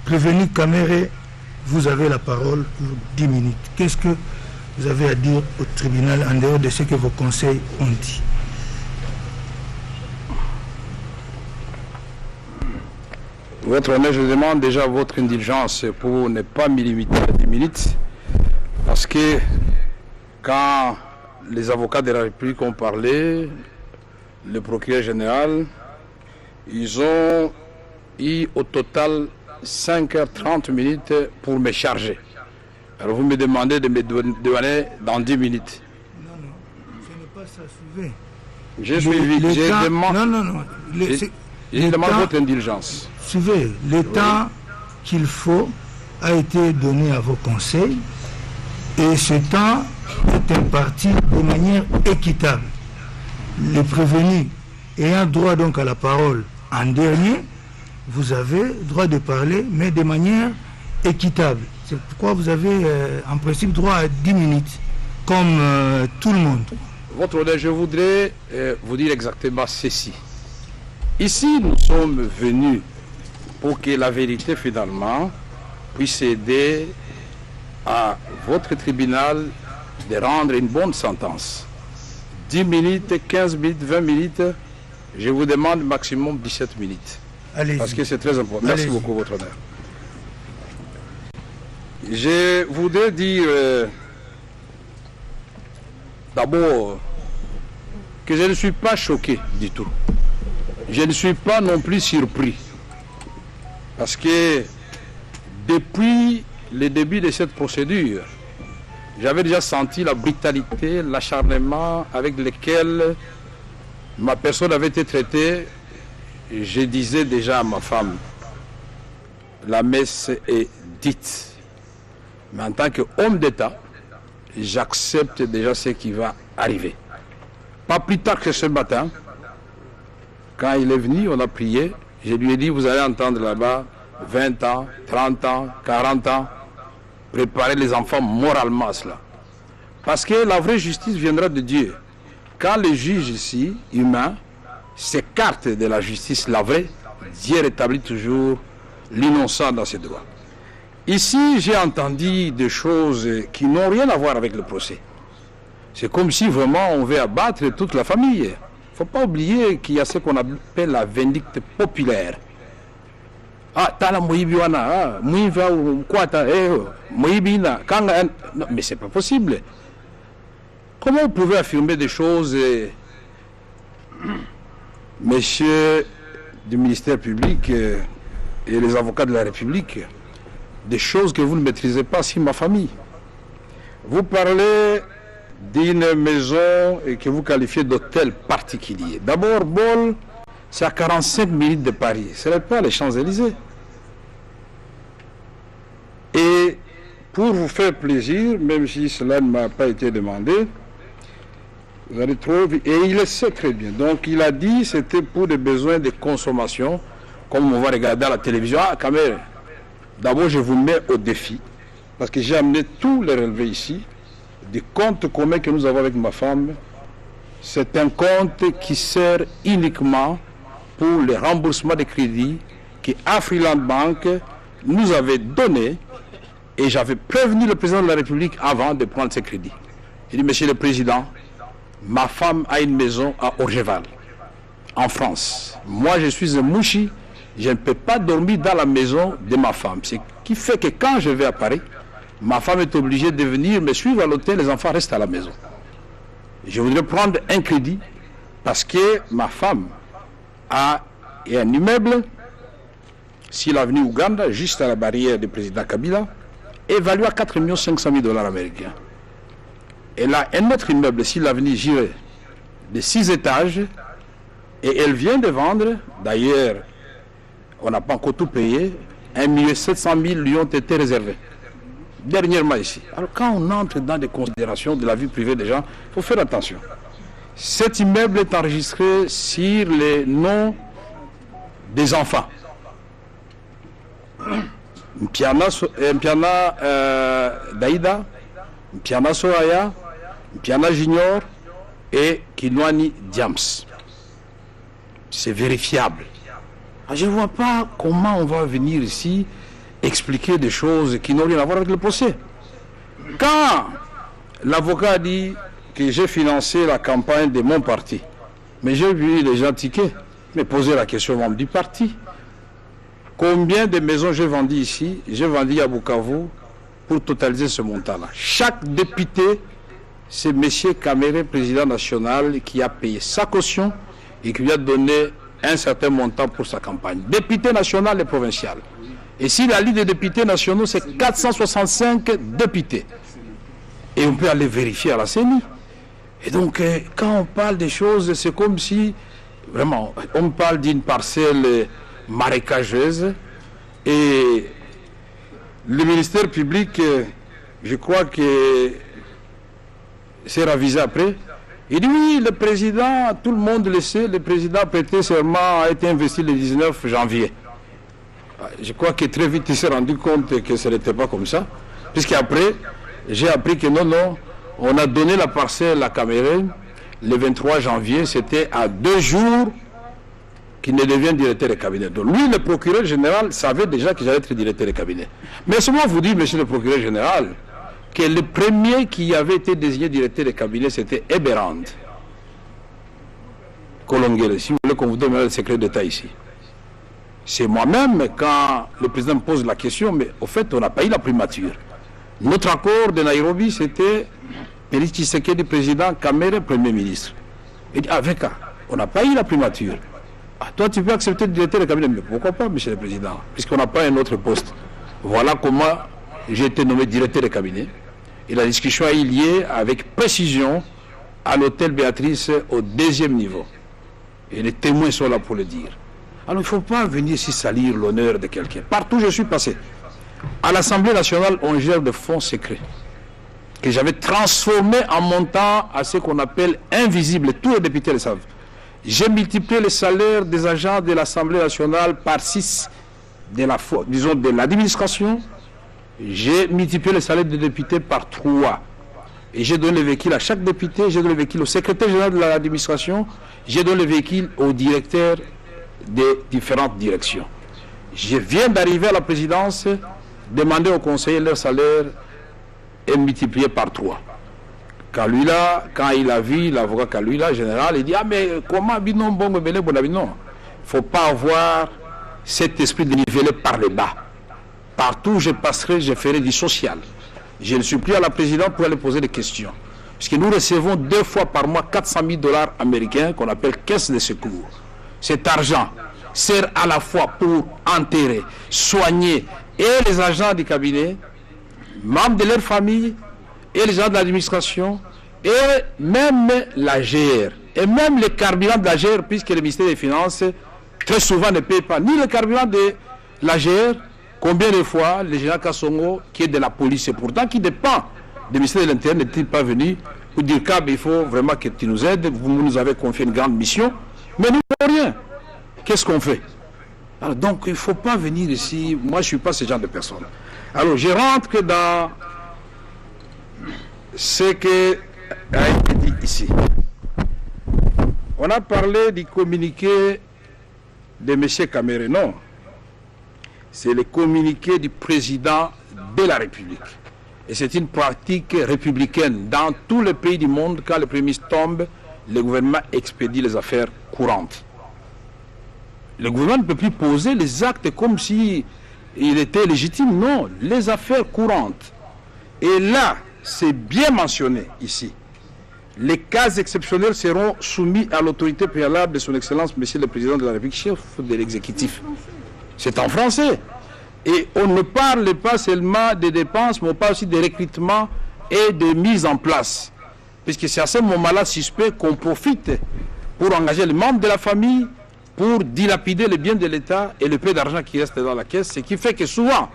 Prévenu Kamere, vous avez la parole pour 10 minutes. Qu'est-ce que vous avez à dire au tribunal en dehors de ce que vos conseils ont dit? Votre Honneur, je demande déjà votre indulgence pour ne pas me limiter à 10 minutes, parce que quand les avocats de la République ont parlé, le procureur général, ils ont eu au total 5h30 minutes pour me charger. Alors vous me demandez de me donner dans 10 minutes. Non, non, ce n'est pas ça, suivez. J'ai suivi, je demande, non, non, non. je demande votre indulgence. Suivez, le temps qu'il faut a été donné à vos conseils et ce temps est imparti de manière équitable. Les prévenus ayant droit donc à la parole en dernier, vous avez droit de parler, mais de manière équitable. C'est pourquoi vous avez en principe droit à 10 minutes, comme tout le monde. Votre Honneur, je voudrais vous dire exactement ceci. Ici, nous sommes venus pour que la vérité, finalement, puisse aider à votre tribunal de rendre une bonne sentence. 10 minutes, 15 minutes, 20 minutes, je vous demande maximum 17 minutes. Parce que c'est très important. Merci beaucoup, votre Honneur. Je voudrais dire d'abord que je ne suis pas choqué du tout. Je ne suis pas non plus surpris. Parce que depuis le début de cette procédure, j'avais déjà senti la brutalité, l'acharnement avec lequel ma personne avait été traitée. Je disais déjà à ma femme, la messe est dite. Mais en tant qu'homme d'État, j'accepte déjà ce qui va arriver. Pas plus tard que ce matin, quand il est venu, on a prié. Je lui ai dit, vous allez entendre là-bas 20 ans, 30 ans, 40 ans. Préparer les enfants moralement à cela. Parce que la vraie justice viendra de Dieu. Quand les juges ici, humains, s'écartent de la justice, la vraie, Dieu rétablit toujours l'innocent dans ses droits. Ici, j'ai entendu des choses qui n'ont rien à voir avec le procès. C'est comme si vraiment on veut abattre toute la famille. Il ne faut pas oublier qu'il y a ce qu'on appelle la vindicte populaire. Ah, tala moibiwana, moiva ou kwata, moibina, kanga. Non, mais c'est pas possible. Comment vous pouvez affirmer des choses, messieurs du ministère public et les avocats de la République, des choses que vous ne maîtrisez pas si ma famille. Vous parlez d'une maison et que vous qualifiez d'hôtel particulier. D'abord, Bol, c'est à 45 minutes de Paris. Ce n'est pas les Champs-Élysées. Et pour vous faire plaisir, même si cela ne m'a pas été demandé, vous allez trouver, et il le sait très bien. Donc il a dit que c'était pour des besoins de consommation, comme on va regarder à la télévision. Ah, caméra. D'abord, je vous mets au défi, parce que j'ai amené tous les relevés ici, du compte commun que nous avons avec ma femme. C'est un compte qui sert uniquement pour le remboursement des crédits que Afriland Bank nous avait donné, et j'avais prévenu le président de la République avant de prendre ces crédits. Il dit, Monsieur le Président, ma femme a une maison à Orgeval, en France. Moi, je suis un mouchi, je ne peux pas dormir dans la maison de ma femme. Ce qui fait que quand je vais à Paris, ma femme est obligée de venir me suivre à l'hôtel, les enfants restent à la maison. Je voudrais prendre un crédit parce que ma femme a un immeuble sur l'avenue Ouganda, juste à la barrière du président Kabila, évalué à 4 500 000 $ américains. Elle a un autre immeuble sur l'avenue Giré de 6 étages et elle vient de vendre, d'ailleurs, on n'a pas encore tout payé, 1 700 000 lui ont été réservés. Dernièrement ici. Alors quand on entre dans des considérations de la vie privée des gens, il faut faire attention. Cet immeuble est enregistré sur les noms des enfants. Mpiana Daïda, Mpiana Soraya, Mpiana Junior et Kinwani Diams. C'est vérifiable. Je ne vois pas comment on va venir ici expliquer des choses qui n'ont rien à voir avec le procès. Quand l'avocat dit que j'ai financé la campagne de mon parti, mais j'ai vu les gens tiquer, mais poser la question au membre du parti. Combien de maisons j'ai vendues ici? J'ai vendu à Bukavu pour totaliser ce montant-là. Chaque député, c'est M. Caméré, président national, qui a payé sa caution et qui lui a donné un certain montant pour sa campagne. Député national et provincial. Et si la liste des députés nationaux, c'est 465 députés. Et on peut aller vérifier à la CENI. Et donc, quand on parle des choses, c'est comme si, vraiment, on parle d'une parcelle marécageuse et le ministère public, je crois que s'est ravisé après. Il dit oui, le président, tout le monde le sait, le président prêté serment a été investi le 19 janvier. Je crois que très vite il s'est rendu compte que ce n'était pas comme ça, puisqu'après, j'ai appris que non, on a donné la parcelle à Cameroun le 23 janvier, c'était à 2 jours qu'il ne devient directeur de cabinet. Donc lui, le procureur général, savait déjà que j'allais être directeur de cabinet. Mais seulement vous dire, monsieur le procureur général, que le premier qui avait été désigné directeur de cabinet, c'était Eberand Kolongele. Si vous voulez qu'on vous donne le secret d'État ici. C'est moi-même, quand le président me pose la question, mais au fait, on n'a pas eu la primature. Notre accord de Nairobi, c'était Félix Tshisekedi, président, Kamere, premier ministre. Il dit, avec on n'a pas eu la primature. Ah, toi, tu peux accepter de directeur de cabinet, mais pourquoi pas, monsieur le président, puisqu'on n'a pas un autre poste. Voilà comment j'ai été nommé directeur de cabinet. Et la discussion a eu lieu avec précision à l'hôtel Béatrice au 2e niveau. Et les témoins sont là pour le dire. Alors il ne faut pas venir ici salir l'honneur de quelqu'un. Partout où je suis passé. À l'Assemblée nationale, on gère de fonds secrets que j'avais transformés en montant à ce qu'on appelle invisible. Tous les députés le savent. J'ai multiplié les salaires des agents de l'Assemblée nationale par 6 de l'administration. J'ai multiplié les salaires des députés par 3. Et j'ai donné le véhicule à chaque député, j'ai donné le véhicule au secrétaire général de l'administration, j'ai donné le véhicule au directeur des différentes directions. Je viens d'arriver à la présidence, demander aux conseillers leur salaire est multiplié par 3. Quand il a vu l'avocat Kalula, général, il dit, ah mais comment binon bon me belé bon non. Il ne faut pas avoir cet esprit de niveler par le bas. Partout où je passerai, je ferai du social. Je le supplie à la présidente pour aller poser des questions. Parce que nous recevons 2 fois par mois 400 000 $ américains qu'on appelle caisse de secours. Cet argent sert à la fois pour enterrer, soigner et les agents du cabinet, membres de leur famille, et les gens de l'administration, et même la GR, et même le carburant de la GR, puisque le ministère des Finances, très souvent, ne paye pas ni le carburant de la GR. Combien de fois le général Kassongo, qui est de la police, et pourtant qui dépend du ministère de l'Intérieur, n'est-il pas venu pour dire qu'il faut vraiment que tu nous aides, vous nous avez confié une grande mission, mais nous ne faisons rien. Qu'est-ce qu'on fait? Alors, donc, il ne faut pas venir ici, moi je ne suis pas ce genre de personne. Alors, je rentre que dans ce qui a été dit ici. On a parlé du communiqué de M. Kamere, non. C'est le communiqué du président de la République. Et c'est une pratique républicaine. Dans tous les pays du monde, quand le Premier ministre tombe, le gouvernement expédie les affaires courantes. Le gouvernement ne peut plus poser les actes comme si il était légitime. Non, les affaires courantes. Et là, c'est bien mentionné ici. Les cas exceptionnels seront soumis à l'autorité préalable de son Excellence, Monsieur le Président de la République, chef de l'exécutif. C'est en français. Et on ne parle pas seulement des dépenses, mais on parle aussi des recrutements et de mise en place. Puisque c'est à ce moment-là suspect qu'on profite pour engager les membres de la famille, pour dilapider les biens de l'État et le peu d'argent qui reste dans la caisse. Ce qui fait que souvent,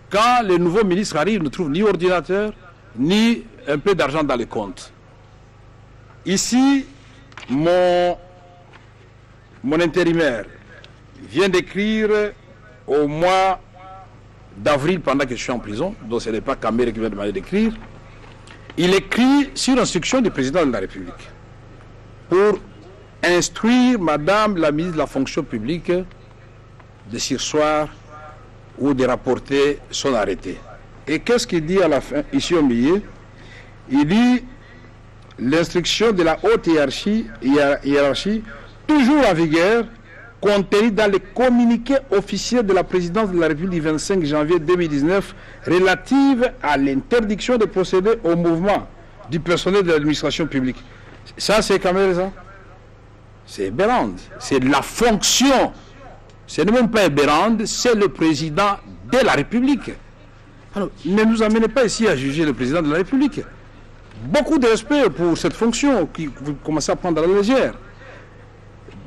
quand les nouveaux ministres arrivent, ne trouvent ni ordinateur, ni un peu d'argent dans les comptes. Ici, mon intérimaire vient d'écrire au mois d'avril, pendant que je suis en prison, donc ce n'est pas Kamere qui vient demander d'écrire, il écrit sur instruction du président de la République pour instruire Madame la ministre de la fonction publique de surseoir où des rapportés sont arrêtés. Et qu'est-ce qu'il dit à la fin, ici au milieu? Il dit l'instruction de la haute hiérarchie toujours en vigueur, contenue dans les communiqués officiels de la présidence de la République du 25 janvier 2019 relative à l'interdiction de procéder au mouvement du personnel de l'administration publique. Ça, c'est quand même ça. C'est Bérande. C'est la fonction. Ce n'est même pas Bérande, c'est le président de la République. Alors, ne nous amenez pas ici à juger le président de la République. Beaucoup de respect pour cette fonction qui vous commencez à prendre à la légère.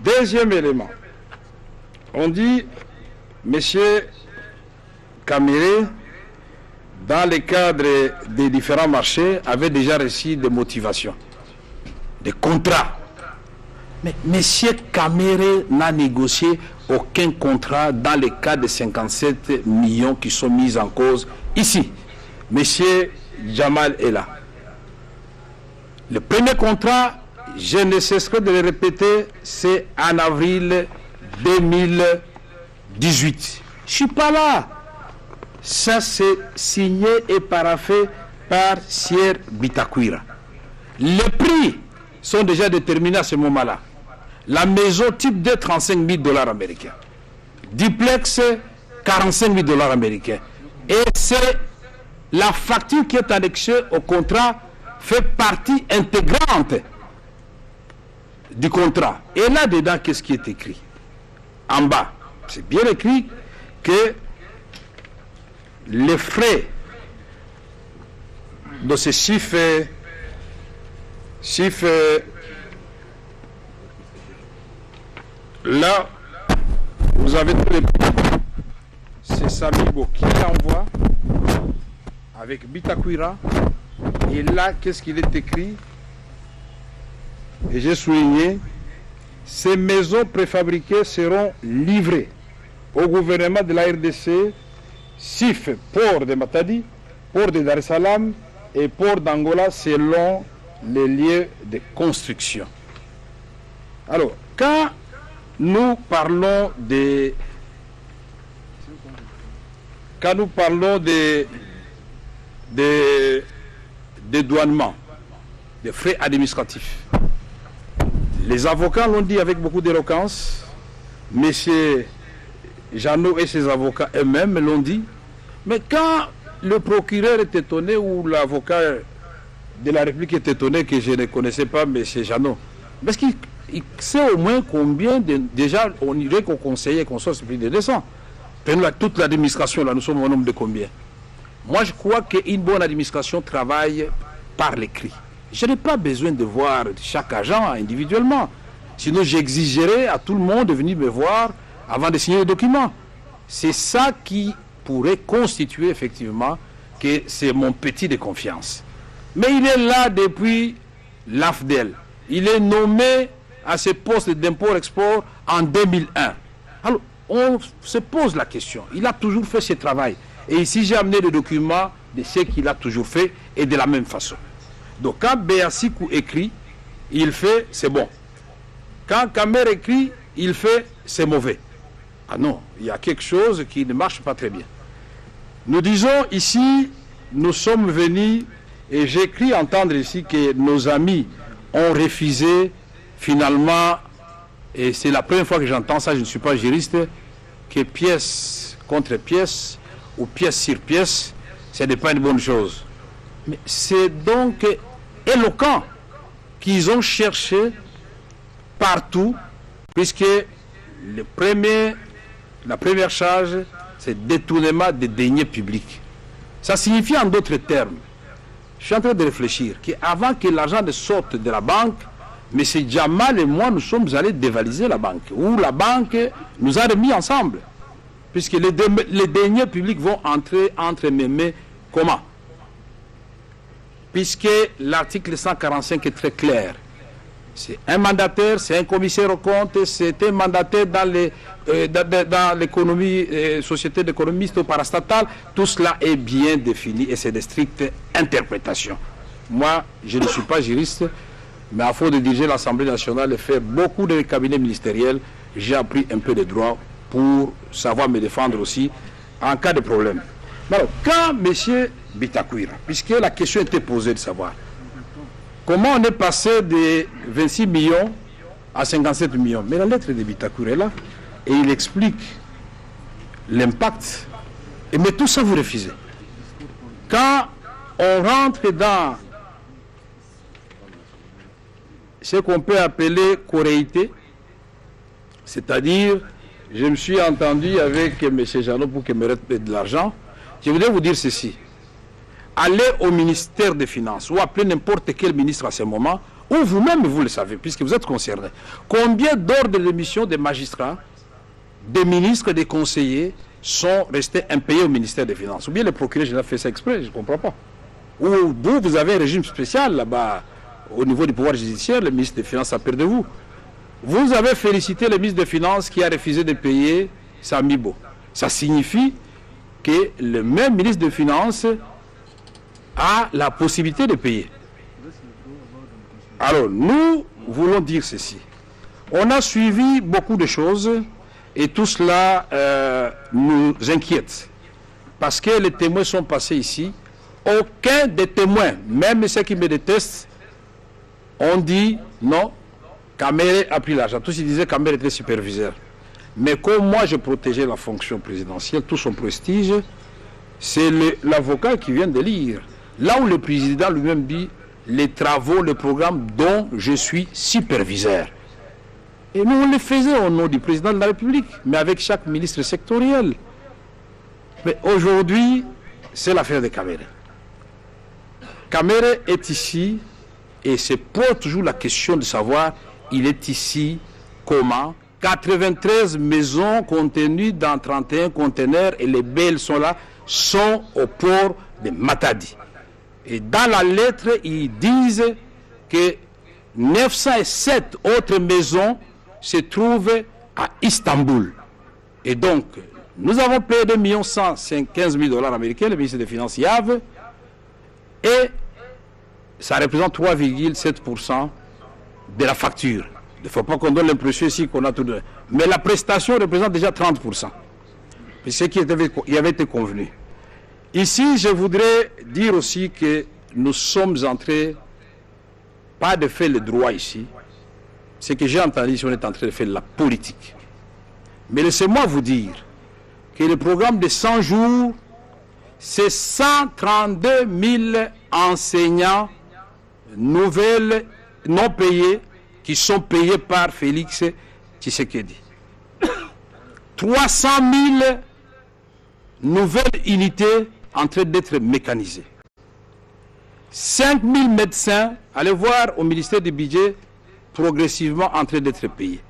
Deuxième élément. On dit, Monsieur Caméré, dans le cadre des différents marchés, avait déjà reçu des motivations, des contrats. Mais M. Caméré n'a négocié aucun contrat dans le cas de 57 millions qui sont mis en cause ici. M. Jamal est là. Le premier contrat, je ne cesserai de le répéter, c'est en avril 2018. Je ne suis pas là. Ça, c'est signé et paraphé par Sier Bitakwira. Les prix sont déjà déterminés à ce moment-là. La maison type D, 35 000 $ américains. Duplex, 45 000 $ américains. Et c'est la facture qui est annexée au contrat, fait partie intégrante du contrat. Et là-dedans, qu'est-ce qui est écrit? En bas, c'est bien écrit que les frais de ce chiffre là, vous avez tous les prix. C'est Samibo qui l'envoie avec Bitakwira. Et là, qu'est-ce qu'il est écrit? Et j'ai souligné, ces maisons préfabriquées seront livrées au gouvernement de la RDC, SIF, port de Matadi, port de Dar es Salaam et port d'Angola selon les lieux de construction. Alors, quand nous parlons des dédouanement, des frais administratifs. Les avocats l'ont dit avec beaucoup d'éloquence. Messieurs Jeannot et ses avocats eux-mêmes l'ont dit. Mais quand le procureur est étonné ou l'avocat de la République est étonné que je ne connaissais pas M. Jeannot, parce qu'il sait au moins combien déjà on irait qu'au conseiller qu'on soit plus de 200. Prenons toute l'administration, là, nous sommes au nombre de combien? Moi, je crois qu'une bonne administration travaille par l'écrit. Je n'ai pas besoin de voir chaque agent individuellement. Sinon, j'exigerais à tout le monde de venir me voir avant de signer le document. C'est ça qui pourrait constituer effectivement que c'est mon petit de confiance. Mais il est là depuis l'AFDEL. Il est nommé à ce poste d'import-export en 2001. Alors, on se pose la question. Il a toujours fait ce travail. Et ici, j'ai amené le document de ce qu'il a toujours fait et de la même façon. Donc, quand Béassikou écrit, il fait, c'est bon. Quand Kamer écrit, il fait, c'est mauvais. Ah non, il y a quelque chose qui ne marche pas très bien. Nous disons ici, nous sommes venus, et j'ai cru entendre ici que nos amis ont refusé finalement, et c'est la première fois que j'entends ça, je ne suis pas juriste, que pièce contre pièce, ou pièce sur pièce, ce n'est pas une bonne chose. Mais c'est donc éloquent qu'ils ont cherché partout, puisque la première charge, c'est détournement des deniers publics. Ça signifie en d'autres termes, je suis en train de réfléchir, qu'avant que l'argent ne sorte de la banque, M. Jamal et moi, nous sommes allés dévaliser la banque, ou la banque nous a remis ensemble. Puisque les deniers publics vont entrer entre mes mains. Comment? Puisque l'article 145 est très clair. C'est un mandataire, c'est un commissaire aux comptes, c'est un mandataire dans l'économie, société d'économistes ou parastatale. Tout cela est bien défini et c'est de strictes interprétations. Moi, je ne suis pas juriste, mais à force de diriger l'Assemblée nationale et faire beaucoup de cabinets ministériels, j'ai appris un peu de droit pour savoir me défendre aussi en cas de problème. Alors, quand M. Bitakwira, puisque la question était posée de savoir comment on est passé de 26 millions à 57 millions, mais la lettre de Bitakwira est là, et il explique l'impact. Mais tout ça, vous refusez. Quand on rentre dans ce qu'on peut appeler coréité, c'est-à-dire, je me suis entendu avec M. Jeannot pour qu'il me remette de l'argent. Je voudrais vous dire ceci. Allez au ministère des Finances ou appelez n'importe quel ministre à ce moment, ou vous-même vous le savez, puisque vous êtes concerné. Combien d'ordres de mission des magistrats, des ministres, des conseillers sont restés impayés au ministère des Finances? Ou bien le procureur général fait ça exprès, je ne comprends pas. Ou vous avez un régime spécial là-bas, au niveau du pouvoir judiciaire, le ministre des Finances a peur de vous. Vous avez félicité le ministre des Finances qui a refusé de payer Samibo. Ça signifie que le même ministre des Finances a la possibilité de payer. Alors, nous voulons dire ceci. On a suivi beaucoup de choses et tout cela nous inquiète. Parce que les témoins sont passés ici. Aucun des témoins, même ceux qui me détestent, ont dit non, Kamere a pris l'argent. Tous ils disaient que Kamere était superviseur. Mais comme moi je protégeais la fonction présidentielle, tout son prestige, c'est l'avocat qui vient de lire. Là où le président lui-même dit les travaux, le programme dont je suis superviseur. Et nous on le faisait au nom du président de la République, mais avec chaque ministre sectoriel. Mais aujourd'hui, c'est l'affaire de Kamere. Kamere est ici et se pose toujours la question de savoir il est ici comment. 93 maisons contenues dans 31 conteneurs et les belles sont là, sont au port de Matadi. Et dans la lettre, ils disent que 907 autres maisons se trouvent à Istanbul. Et donc, nous avons payé 2 115 000 $ américains, le ministre des Finances Yave, et ça représente 3,7% de la facture. Il ne faut pas qu'on donne l'impression ici qu'on a tout donné. Mais la prestation représente déjà 30%. C'est ce qui avait été convenu. Ici, je voudrais dire aussi que nous sommes entrés, pas de faire le droit ici. Ce que j'ai entendu ici, on est en train de faire la politique. Mais laissez-moi vous dire que le programme de 100 jours, c'est 132 000 enseignants nouvelles, non payés, qui sont payés par Félix Tshisekedi. 300 000 nouvelles unités en train d'être mécanisées. 5 000 médecins, allez voir au ministère du Budget, progressivement en train d'être payés.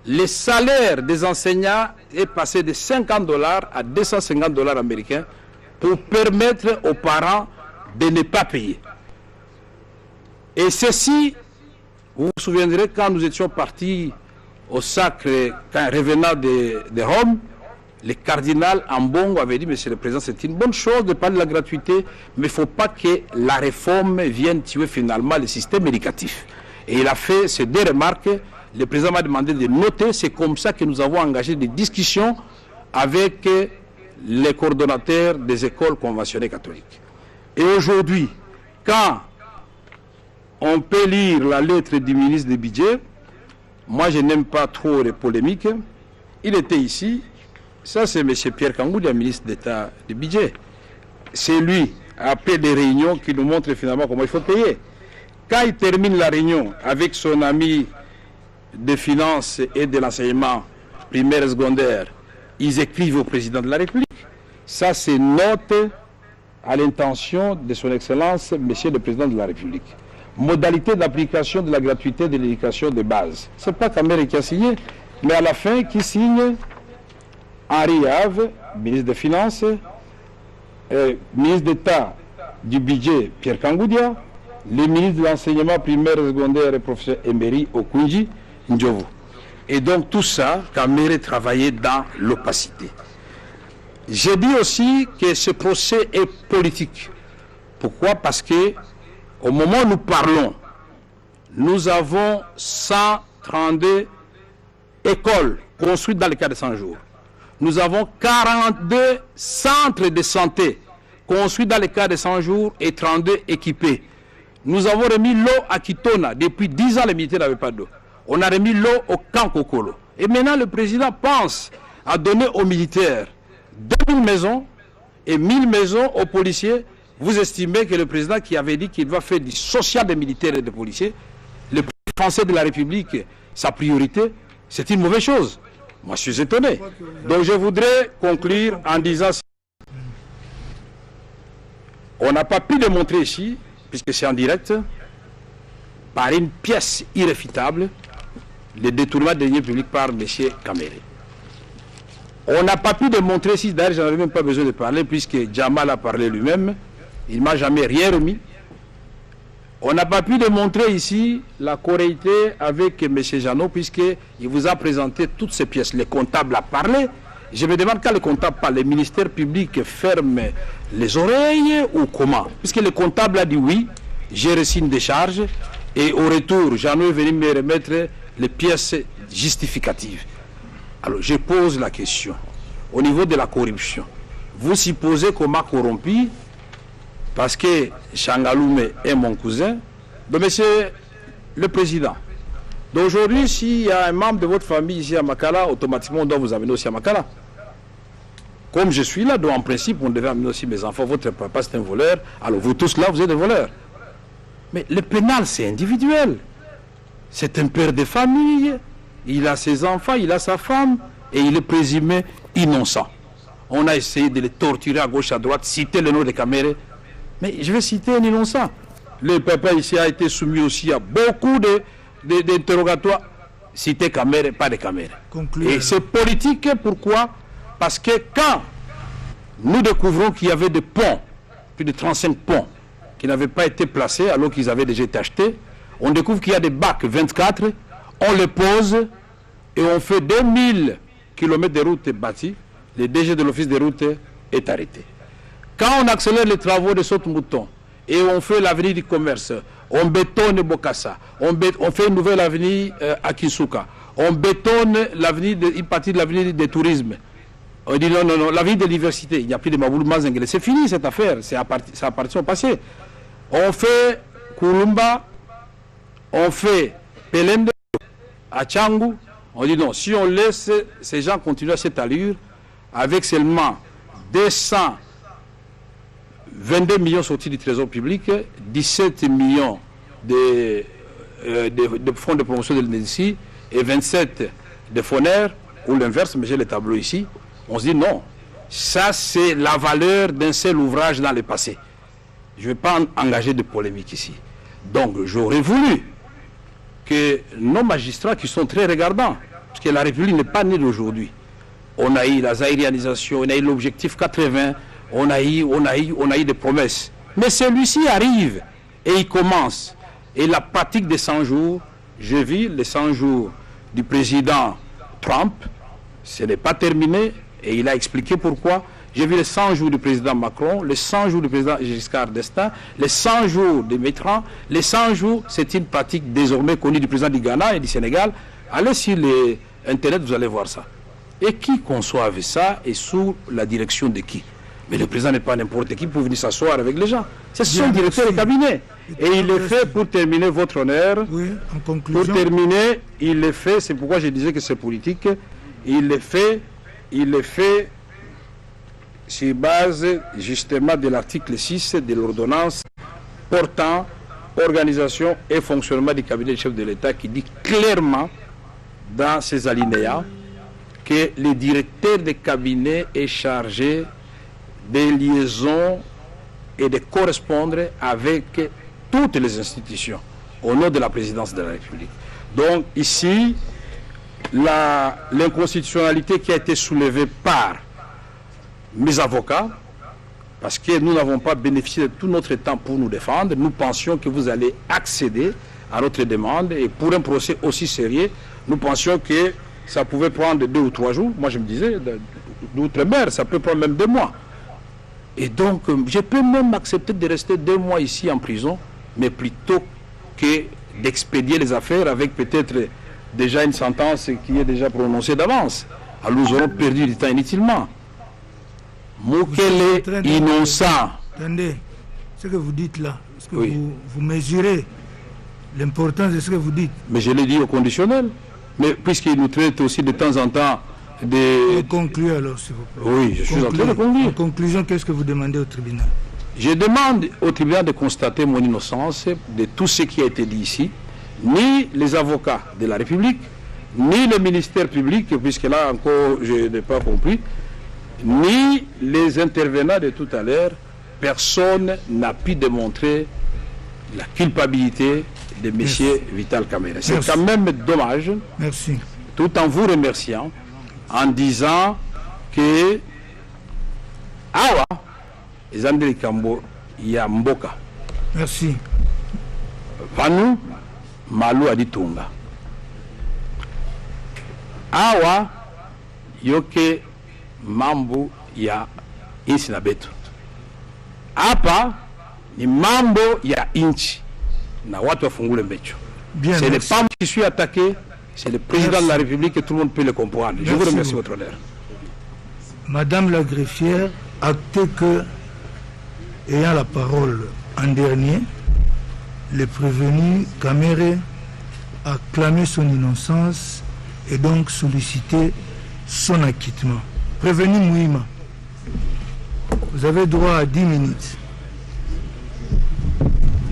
Le salaire des enseignants est passé de 50 $ à 250 $ américains pour permettre aux parents de ne pas payer. Et ceci, vous vous souviendrez quand nous étions partis au sacre, quand revenant de Rome, le cardinal Ambongo avait dit, Monsieur le Président, c'est une bonne chose de parler de la gratuité, mais il ne faut pas que la réforme vienne tuer finalement le système éducatif. Et il a fait ces 2 remarques. Le Président m'a demandé de noter, c'est comme ça que nous avons engagé des discussions avec les coordonnateurs des écoles conventionnées catholiques. Et aujourd'hui, quand on peut lire la lettre du ministre du Budget, moi je n'aime pas trop les polémiques, il était ici, ça c'est M. Pierre Kangoudia, ministre d'État du Budget. C'est lui, après des réunions, qui nous montre finalement comment il faut payer. Quand il termine la réunion avec son ami des finances et de l'enseignement primaire et secondaire, ils écrivent au président de la République. Ça c'est note à l'intention de son Excellence, Monsieur le Président de la République. Modalité d'application de la gratuité de l'éducation de base. Ce n'est pas Kamere qui a signé, mais à la fin, qui signe Henri Yave, ministre des Finances, ministre d'État du Budget, Pierre Kangoudia, le ministre de l'Enseignement primaire et secondaire et professeur Emery Okunji Ndjovu. Et donc tout ça, Kamere travaillait dans l'opacité. J'ai dit aussi que ce procès est politique. Pourquoi? Parce que au moment où nous parlons, nous avons 132 écoles construites dans le cadre de 100 jours. nous avons 42 centres de santé construits dans les cas de 100 jours et 32 équipés. Nous avons remis l'eau à Kitona. Depuis 10 ans, les militaires n'avaient pas d'eau. On a remis l'eau au camp Kokolo. Et maintenant, le président pense à donner aux militaires 2000 maisons et 1000 maisons aux policiers. Vous estimez que le président qui avait dit qu'il va faire du social des militaires et des policiers, le président français de la République, sa priorité, c'est une mauvaise chose. Moi, je suis étonné. Donc, je voudrais conclure en disant... On n'a pas pu démontrer ici, puisque c'est en direct, par une pièce irréfutable, le détournement des deniers publics par M. Kamere. On n'a pas pu démontrer ici, d'ailleurs, je n'avais même pas besoin de parler, puisque Jamal a parlé lui-même, il ne m'a jamais rien remis. On n'a pas pu démontrer ici la correctité avec M. Jeannot, puisqu'il vous a présenté toutes ces pièces. Le comptable a parlé. Je me demande quand le comptable parle, les ministères publics ferment les oreilles ou comment? Puisque le comptable a dit oui, j'ai reçu une décharge et au retour, Jeannot est venu me remettre les pièces justificatives. Alors je pose la question, au niveau de la corruption, vous supposez qu'on m'a corrompu parce que Changaloume est mon cousin? Donc monsieur le président, d'aujourd'hui, s'il y a un membre de votre famille ici à Makala, automatiquement on doit vous amener aussi à Makala. Comme je suis là, donc en principe, on devait amener aussi mes enfants. Votre papa, c'est un voleur. Alors vous tous là, vous êtes des voleurs. Mais le pénal, c'est individuel. C'est un père de famille. Il a ses enfants, il a sa femme. Et il est présumé innocent. On a essayé de les torturer à gauche, à droite, citer le nom de Kamere. Mais je vais citer un innocent. Le papa ici a été soumis aussi à beaucoup d'interrogatoires. Citer Kamere, pas de Kamere. Et c'est politique, pourquoi? Parce que quand nous découvrons qu'il y avait des ponts, plus de 35 ponts, qui n'avaient pas été placés alors qu'ils avaient déjà été achetés, on découvre qu'il y a des bacs 24, on les pose et on fait 2000 km de route bâties, le DG de l'office des routes est arrêté. Quand on accélère les travaux de Saute-Mouton et on fait l'avenue du commerce, on bétonne Bokassa, on fait une nouvelle avenue à Kisuka, on bétonne une partie de l'avenue des tourismes. On dit non, non, non, l'avenue de l'université, il n'y a plus de Maboulou Mazengele. C'est fini cette affaire, ça appartient au passé. On fait Kurumba, on fait Pelende, à Changu. On dit non, si on laisse ces gens continuer à cette allure, avec seulement 222 millions sortis du trésor public, 17 millions de fonds de promotion de l'industrie et 27 de FONER, ou l'inverse, mais j'ai les tableaux ici. On se dit non, ça c'est la valeur d'un seul ouvrage dans le passé. Je ne vais pas engager de polémique ici. Donc j'aurais voulu que nos magistrats qui sont très regardants, parce que la République n'est pas née d'aujourd'hui. On a eu la zaïrianisation, on a eu l'objectif 80, on a eu des promesses. Mais celui-ci arrive et il commence. Et la pratique des 100 jours, j'ai vu les 100 jours du président Trump, ce n'est pas terminé. Et il a expliqué pourquoi. J'ai vu les 100 jours du président Macron, les 100 jours du président Giscard d'Estaing, les 100 jours de Mitterrand. Les 100 jours, c'est une pratique désormais connue du président du Ghana et du Sénégal. Allez sur Internet, vous allez voir ça. Et qui conçoit ça et sous la direction de qui? Mais le président n'est pas n'importe qui pour venir s'asseoir avec les gens. C'est son directeur de cabinet. Et il le fait, pour terminer votre honneur, oui, en conclusion. Pour terminer, il le fait, c'est pourquoi je disais que c'est politique, il le fait sur base justement de l'article 6 de l'ordonnance portant organisation et fonctionnement du cabinet du chef de l'État, qui dit clairement dans ces alinéas que le directeur de cabinet est chargé des liaisons et de correspondre avec toutes les institutions au nom de la présidence de la République. Donc ici, l'inconstitutionnalité qui a été soulevée par mes avocats, parce que nous n'avons pas bénéficié de tout notre temps pour nous défendre, nous pensions que vous allez accéder à notre demande, et pour un procès aussi sérieux, nous pensions que ça pouvait prendre 2 ou 3 jours. Moi je me disais, d'outre-mer, ça peut prendre même 2 mois. Et donc, je peux même accepter de rester 2 mois ici en prison, mais plutôt que d'expédier les affaires avec peut-être déjà une sentence qui est déjà prononcée d'avance. alors nous aurons perdu du temps inutilement. Mukele innocent. Attendez, ce que vous dites là, est-ce que Oui. vous mesurez l'importance de ce que vous dites? Mais je l'ai dit au conditionnel. Mais puisqu'il nous traite aussi de temps en temps des... Concluez alors, s'il vous plaît. Oui, je suis en train de conclure. En conclusion, qu'est-ce que vous demandez au tribunal? Je demande au tribunal de constater mon innocence de tout ce qui a été dit ici. Ni les avocats de la République, ni le ministère public, puisque là encore je n'ai pas compris, ni les intervenants de tout à l'heure, personne n'a pu démontrer la culpabilité de M. Vital Kamerhe. C'est quand même dommage. Merci. Tout en vous remerciant, en disant que Awa, Zandri Kambo, Yamboka. Merci. Vanu, Malou Aditunga. Awa, Yoke, Mambo, Ya, Insinabetu. Apa, ni Mambo, Ya, Inchi. Na watu wafungule mbecho. C'est le PAM qui suis attaqué, c'est le président de la République et tout le monde peut le comprendre. Je vous remercie, votre honneur. Madame la greffière, actez que, ayant la parole en dernier, le prévenu Kamerhe a clamé son innocence et donc sollicité son acquittement. Prévenu Mouima, vous avez droit à 10 minutes.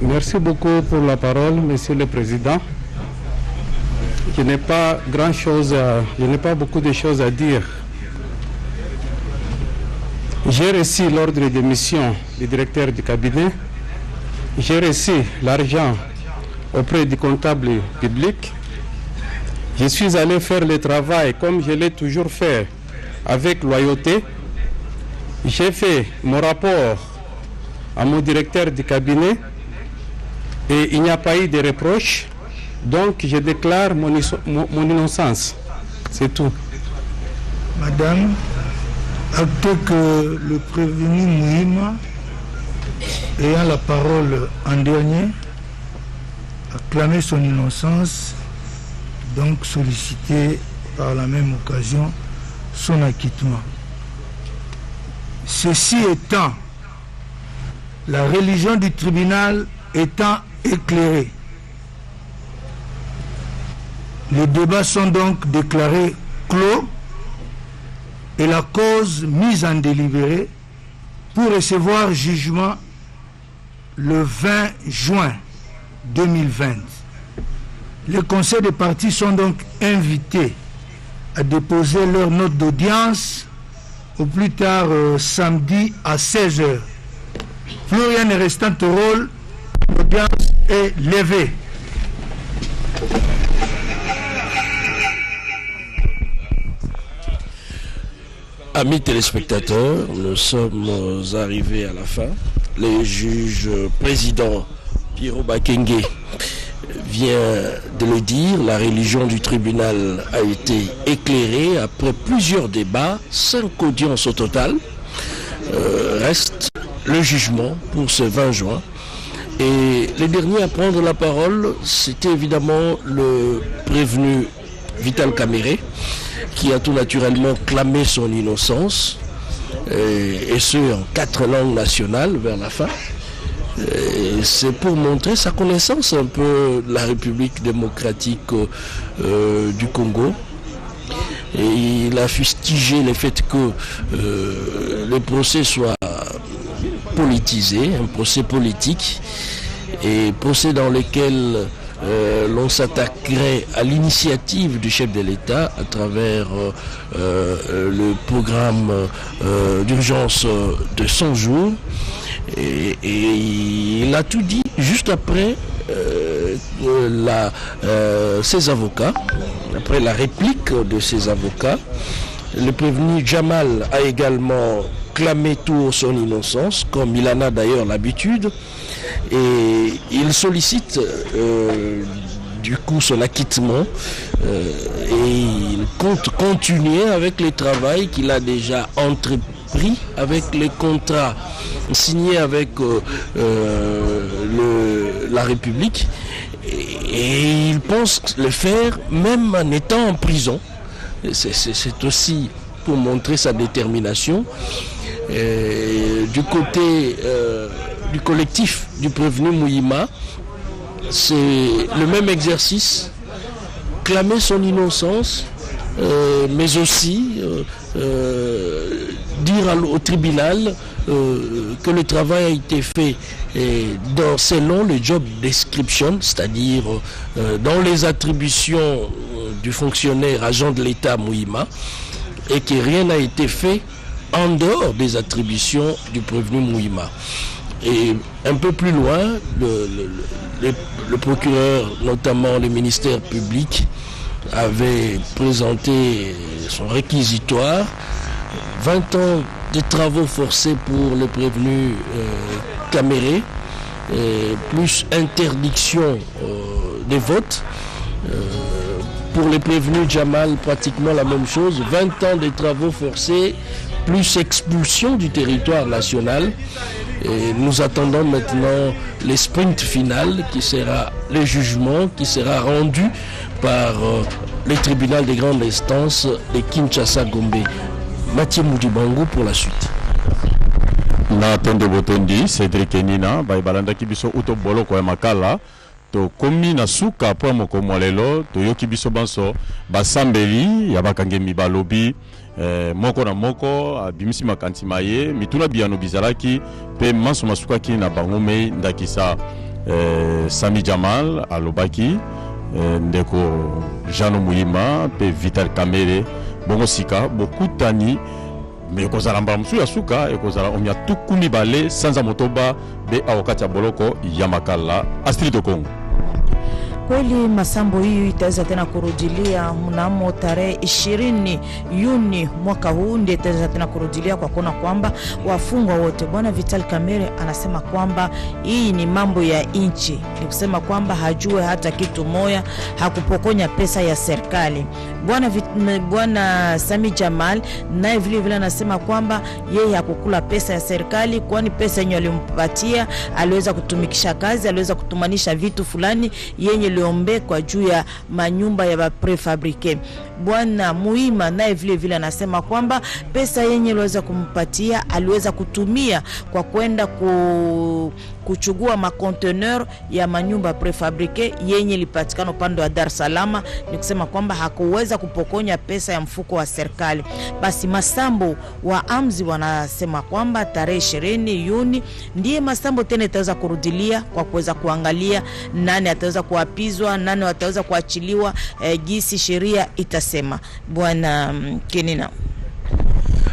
Merci beaucoup pour la parole, Monsieur le Président. Je n'ai pas beaucoup de choses à dire. J'ai reçu l'ordre de mission du directeur du cabinet. J'ai reçu l'argent auprès du comptable public. Je suis allé faire le travail comme je l'ai toujours fait, avec loyauté. J'ai fait mon rapport à mon directeur du cabinet et il n'y a pas eu de reproches. Donc je déclare mon innocence. C'est tout. Madame, actez que le prévenu Mouima, ayant la parole en dernier, a clamé son innocence, donc sollicité par la même occasion son acquittement. Ceci étant, la religion du tribunal étant éclairée, les débats sont donc déclarés clos et la cause mise en délibéré pour recevoir jugement le 20 juin 2020. Les conseils des parties sont donc invités à déposer leur note d'audience au plus tard samedi à 16h. Plus rien n'est restant au rôle, l'audience est levée. Amis téléspectateurs, nous sommes arrivés à la fin. Le juge président Pierrot Bakenge vient de le dire, la religion du tribunal a été éclairée après plusieurs débats, 5 audiences au total. Reste le jugement pour ce 20 juin. Et le dernier à prendre la parole, c'était évidemment le prévenu Vital Kamerhe, qui a tout naturellement clamé son innocence, et ce en 4 langues nationales vers la fin. C'est pour montrer sa connaissance un peu de la République démocratique du Congo. Et il a fustigé le fait que le procès soit politisé, un procès politique, et procès dans lequel l'on s'attaquerait à l'initiative du chef de l'État à travers le programme d'urgence de 100 jours. Et il a tout dit juste après ses avocats, après la réplique de ses avocats. Le prévenu Jamal a également clamé tout son innocence, comme il en a d'ailleurs l'habitude, et il sollicite du coup son acquittement, et il compte continuer avec le travail qu'il a déjà entrepris avec les contrats signés avec la République, et il pense le faire même en étant en prison, c'est aussi pour montrer sa détermination. Du côté du collectif du prévenu Mouima, c'est le même exercice, clamer son innocence, mais aussi dire au tribunal que le travail a été fait selon le job description, c'est-à-dire dans les attributions du fonctionnaire agent de l'État Mouima, et que rien n'a été fait en dehors des attributions du prévenu Mouima. Et un peu plus loin, le procureur, notamment le ministère public, avait présenté son réquisitoire, 20 ans de travaux forcés pour le prévenu Caméré, plus interdiction des votes. Pour les prévenus Jamal, pratiquement la même chose, 20 ans de travaux forcés, plus expulsion du territoire national. Et nous attendons maintenant le sprint final qui sera le jugement qui sera rendu par le tribunal de grande instance de Kinshasa-Gombe. Mathieu Moudibango pour la suite. Na tondo botondi Cédric Nina balanda kibiso uto boloko ya makala to komi na suka po moko molelo to yoki biso banso basambeli ya bakangemi balobi moko na moko abimisi makanti maye mituna biano bizalaki pe manso masukaki na bangome ndakisa Sami Jamal alobaki ndeko Jano Mouima pe Vital Kamere bongo sika bokutani me kozala mbala musu ya suka ekozala omya tukumi bale sanza motoba be awakati ya boloko ya makala Astrid Kongo. Kweli masambo hiyo itaweza tena kurudilia mnamo tarehe 20 Juni mwaka huu, ndio itaweza tena kurudilia kwa kuona kwamba wafungwa wote. Bwana Vital Kamere anasema kwamba hii ni mambo ya inchi, ni kusema kwamba hajue hata kitu moya, hakupokonya pesa ya serikali. Bwana Sami Jamal naye vile vile anasema kwamba yeye hakukula pesa ya serikali, kwani pesa yenye alimpatia aliweza kutumikisha kazi, aliweza kutumanisha vitu fulani yenye liombe kwa juu ya manyumba ya prefabrike. Bwana Mouima naye vile vile anasema kwamba pesa yenye aliweza kumpatia aliweza kutumia kwa kwenda kuchugua makonteneur ya manyumba prefabrike yenye lipatikana upande wa Dar es Salaam, ni kusema kwamba hakuweza kupokonya pesa ya mfuko wa serikali. Basi masambo wa amzi wanasema kwamba tarehe 20 Juni ndiye masambo tena itaweza kurudilia kwa kuweza kuangalia nani ataweza kuapizwa, nani wataweza kuachiliwa, gisi sheria itasema. Bwana Kenina.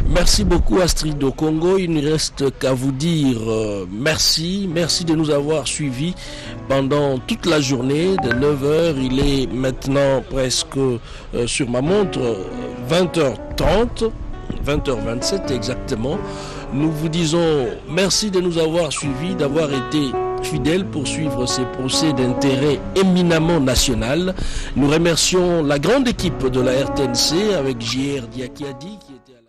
Merci beaucoup Astrid de Congo. Il ne reste qu'à vous dire merci. Merci de nous avoir suivis pendant toute la journée de 9h. Il est maintenant presque sur ma montre 20h30, 20h27 exactement. Nous vous disons merci de nous avoir suivis, d'avoir été fidèles pour suivre ces procès d'intérêt éminemment national. Nous remercions la grande équipe de la RTNC avec JR Diakiadi qui était à